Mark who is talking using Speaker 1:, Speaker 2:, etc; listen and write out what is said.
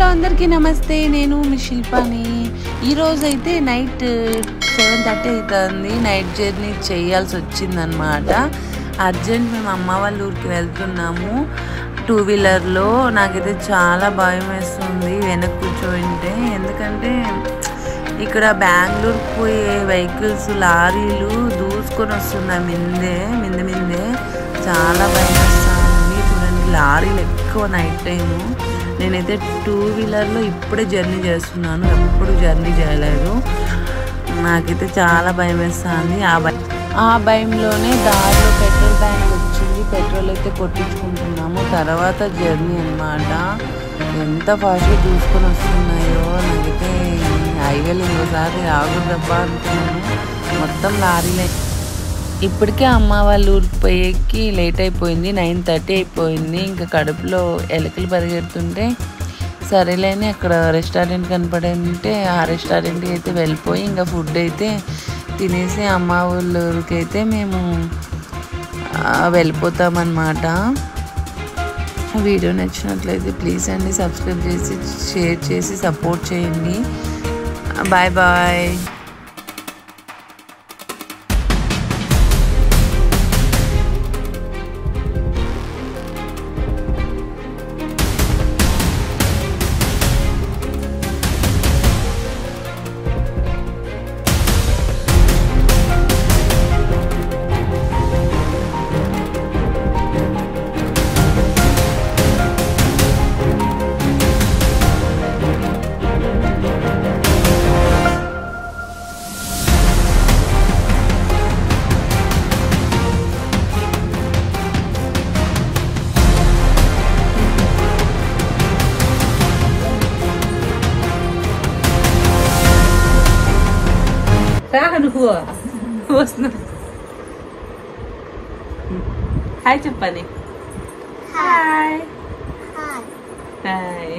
Speaker 1: Hello అందరికీ నమస్తే, నేను మీ శిల్పాని. ఈరోజు అయితే నైట్ 7:30 అవుతుంది. నైట్ జర్నీ చేయాల్సి వచ్చిందనమాట. అర్జెంట్ మేము అమ్మ వాళ్ళ ఊరికి వెళ్తున్నాము 2 వీలర్లో. నాకైతే చాలా భయం వేస్తుంది వెనక కూర్చోంటే, ఎందుకంటే ఇక్కడ బెంగళూరుకు పోయే వెహికల్స్ లారీలు దూసుకొని వస్తున్నాయి మిందే చాలా భయం వేస్తుంది. చూడండి, లారీలు ఎక్కువ నైట్ టైము. నేనైతే 2 వీలర్లో ఇప్పుడే జర్నీ చేస్తున్నాను, ఎప్పుడు జర్నీ చేయలేదు. నాకైతే చాలా భయం వేస్తుంది. ఆ భయంలోనే దారిలో పెట్రోల్ బ్యాంక్ వచ్చింది, పెట్రోల్ అయితే కొట్టించుకుంటున్నాము. తర్వాత జర్నీ అన్నమాట. ఎంత ఫాస్ట్గా చూసుకొని వస్తున్నాయో, నాకైతే హైవేలు ఇంకోసారి ఆగుదబ్బా అనుకున్నాను. మొత్తం లారీలే. ఇప్పటికే అమ్మ వాళ్ళ ఊరికి పోయేకి లేట్ అయిపోయింది, 9:30 అయిపోయింది. ఇంకా కడుపులో ఎలకలు పరిగెడుతుంటే సరేలేని అక్కడ రెస్టారెంట్ కనపడంటే ఆ రెస్టారెంట్కి అయితే వెళ్ళిపోయి ఇంకా ఫుడ్ అయితే తినేసి అమ్మ వాళ్ళ ఊరికి అయితే మేము వెళ్ళిపోతామన్నమాట. వీడియో నచ్చినట్లయితే ప్లీజ్ అండి సబ్స్క్రైబ్ చేసి షేర్ చేసి సపోర్ట్ చేయండి. Bye bye. హాయ్ చెప్పండి. Hi hi.